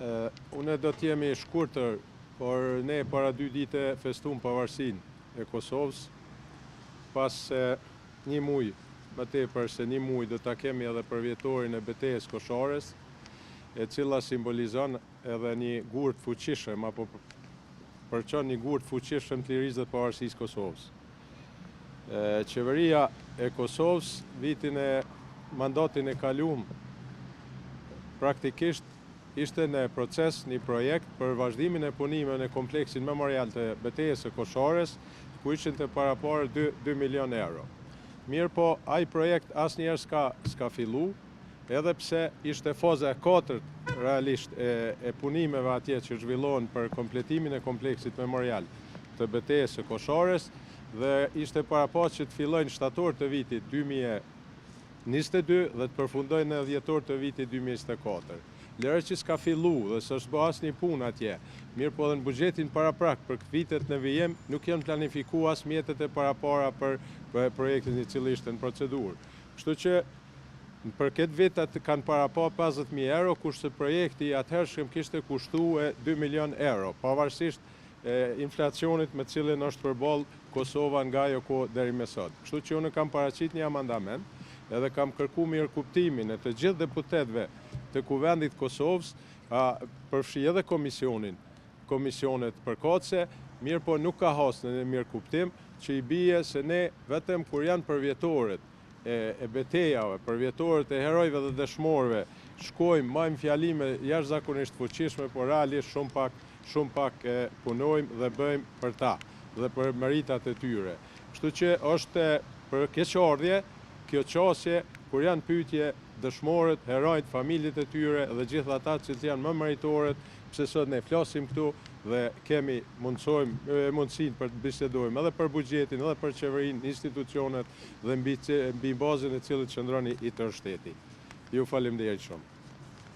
Unë do t'jemi shkurtër, por ne para 2 dite festum pavarësinë e Kosovës, pas një muj, më tepër se një muj do ta kemi edhe për vjetorin e betejës koshores, e cila simbolizon edhe një gurt fuqishëm, apo përçon një gurt fuqishëm të lirisë dhe pavarësisë Kosovës. Qeveria e Kosovës, mandatin e kalum, praktikisht ishte në proces një projekt për vazhdimin e punimeve në kompleksin memorial të betejës së Koshores, ku ishin të paraporë 2 milion euro. Mirë po, ai projekt asnjëherë s'ka fillu, edhe pse ishte faza e 4 realisht e punimeve atje që zhvillohen për kompletimin e kompleksit memorial të betejës së Koshores, dhe ishte paraporë që të fillojnë shtator të vitit 2022 dhe të përfundojnë në dhjetor të vitit 2024. Lërë që s'ka fillu dhe s'është bë asnjë punë atje, mirë po dhe në buxhetin paraprak për këtë vitet në vijim nuk janë planifikuar as mjetet e parapara për projektin i cili ishte në procedurë. Kështu që për këtë vit kanë parapa 50.000 euro, kurse projekti i atëhershëm kishte kushtuar 2 milion euro, pavarësisht inflacionit me cilin është përballë Kosova nga ajo kohë deri më sot. Kështu që unë kam paraqit një amandament, edhe kam kërku mirëkuptimin e të gjithë deputetëve të Kuvendit Kosovës, përfshi edhe komisionet përkatëse, mirë po nuk ka hasë në mirëkuptim, që i bie se ne vetëm kur janë përvjetoret e betejave, përvjetoret e herojve dhe dëshmorëve, shkojmë, majmë fjalime jashtëzakonisht fuqishme, por realisht shumë pak punojmë dhe bëjmë për ta dhe për meritat e tyre. Kështu që është për keqardhje, kjo qasje, kur janë pyetje dëshmorët, herojt, familjet e tyre dhe gjithë ata që janë më meritorët, pse sot ne flasim këtu dhe kemi mundësinë për të bisedojmë edhe për buxhetin, edhe për qeverinë, institucionet dhe mbi bazën e cilit qëndron i tërë shteti. Ju faleminderit shumë.